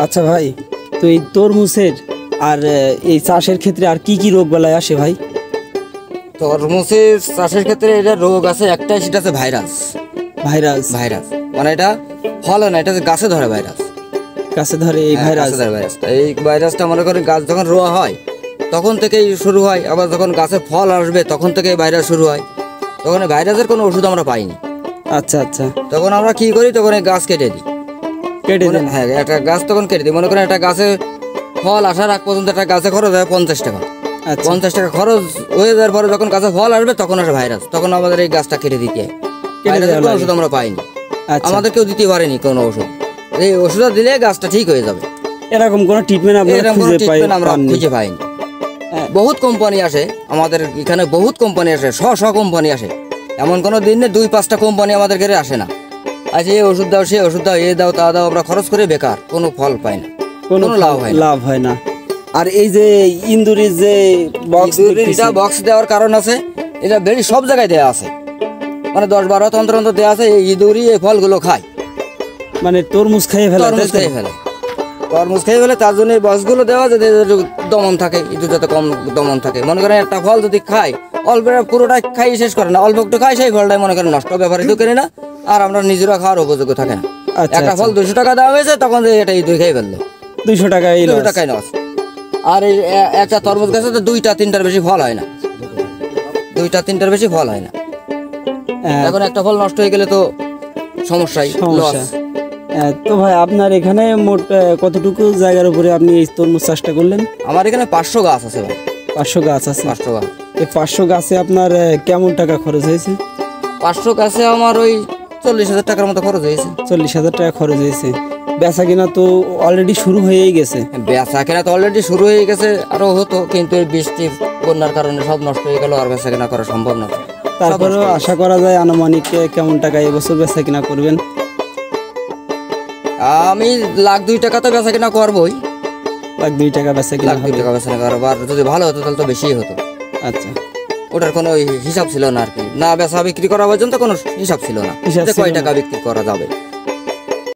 আচ্ছা ভাই, তো এই তরমুজের আর এই চাষের ক্ষেত্রে আর কি কি রোগ বালাই আসে ভাই? তরমুজের চাষের ক্ষেত্রে এটা রোগ আছে একটাই, সেটা আছে ভাইরাস। ভাইরাস? ভাইরাস মানে এটা ফল না, এটা গাছে ধরে ভাইরাস। গাছে ধরে এই ভাইরাস? ভাইরাসটা, এই ভাইরাসটা মনে করেন গাছ যখন রোয়া হয় তখন থেকেই শুরু হয়, আবার যখন গাছে ফল আসবে তখন থেকে ভাইরাস শুরু হয়। তখন ভাইরাসের কোনো ওষুধ আমরা পাইনি। আচ্ছা আচ্ছা। তখন আমরা কি করি, তখন এই গাছ কেটে দিই। কেটে দেন? হ্যাঁ, একটা গাছ তখন কেটে দিই। মনে করেন একটা গাছে ফল আসার আগ পর্যন্ত একটা গাছে খরচ হয় 50 টাকা। 50 টাকা খরচ হয়ে যাওয়ার পরে যখন গাছে ফল আসবে তখন আসে ভাইরাস, তখন আমাদের এই গাছটা কেটে দিতে হয়। ভাইরাসের কোনো ওষুধ আমরা পাইনি, আমাদের কেউ দিতে পারেনি কোনো ওষুধ। এই ওষুধটা দিলে গাছটা ঠিক হয়ে যাবে, এরকম কোনো ট্রিটমেন্ট আমরা খুঁজে পাইনি। বহুত কোম্পানি আসে আমাদের এখানে, বহুত কোম্পানি আসে, শ কোম্পানি আসে। এমন কোনো দিন নেই 2-5টা কোম্পানি আমাদের ঘরে আসে না। আচ্ছা এই ওষুধ দাও, সে ওষুধ দাও, এ দাও, তা দাও, আমরা খরচ করে বেকার, কোনো ফল পাই না, কোনো লাভ হয় না। আর এই যে ইন্দুরির যে বক্স দেওয়ার কারণ আছে, এটা বেরি সব জায়গায় দেওয়া আছে, মানে 10-12 তন্ত্র দেওয়া আছে। এই ইঁদুরই এই ফলগুলো খায়, মানে তরমুজ খেয়ে ফেলে। তরমুজ খেয়ে ফেলে, তার জন্য এই বক্সগুলো দেওয়া যাতে দমন থাকে, ইঁদুর যাতে কম দমন থাকে। মনে করেন একটা ফল যদি খায়, অল্প পুরোটা খাই শেষ করে না, অল্প একটু খাই, সেই ফলটাই মনে করেন নষ্ট, ব্যাপারে ঢুকে না, আর আমরা নিজেরা খাওয়ার উপযোগ্য থাকে না। একটা ফল 200 টাকা দেওয়া হয়েছে, তখন এটা ইঁদুর খেয়ে ফেললো, 200 টাকায় লস। আর এই একটা তরমুজ গাছে তো 2-3টার বেশি ফল হয় না, 2-3টার বেশি ফল হয় না। এখন একটা ফল নষ্ট হয়ে গেলে তো সমস্যাই, লস। তো ভাই আপনার এখানে মোট কতটুকু জায়গার উপরে আপনি এই তরমুজ চাষটা করলেন? আমার এখানে 500 গাছ আছে ভাই। 500 গাছ আছে? 500 গাছ। এই 500 গাছে আপনার কেমন টাকা খরচ হয়েছে? 500 গাছে আমার ওই 40,000 টাকার মতো খরচ হয়েছে। 40,000 টাকা খরচ হয়েছে। বেচা কিনা তো অলরেডি শুরু হয়েই গেছে? বেচা কিনা তো অলরেডি শুরু হয়ে গেছে, আরো হতো, কিন্তু এই বৃষ্টি বন্যার কারণে সব নষ্ট হয়ে গেল, আর বেচা কিনা করা সম্ভব না। তারপরেও আশা করা যায় আনুমানিক কেমন টাকা এবছর বেচা কিনা করবেন? আমি 1,02,000 টাকা তো বেচা কিনা করবোই। 1,02,000 টাকা বেচা কিনা? 1,02,000 টাকা বেচা কিনা করবো, আর যদি ভালো হতো তাহলে তো বেশি হতো। আচ্ছা, ওটার কোনো হিসাব ছিল না আর কি, না বেচা বিক্রি করা পর্যন্ত কোনো হিসাব ছিল না, কয় টাকা বিক্রি করা যাবে।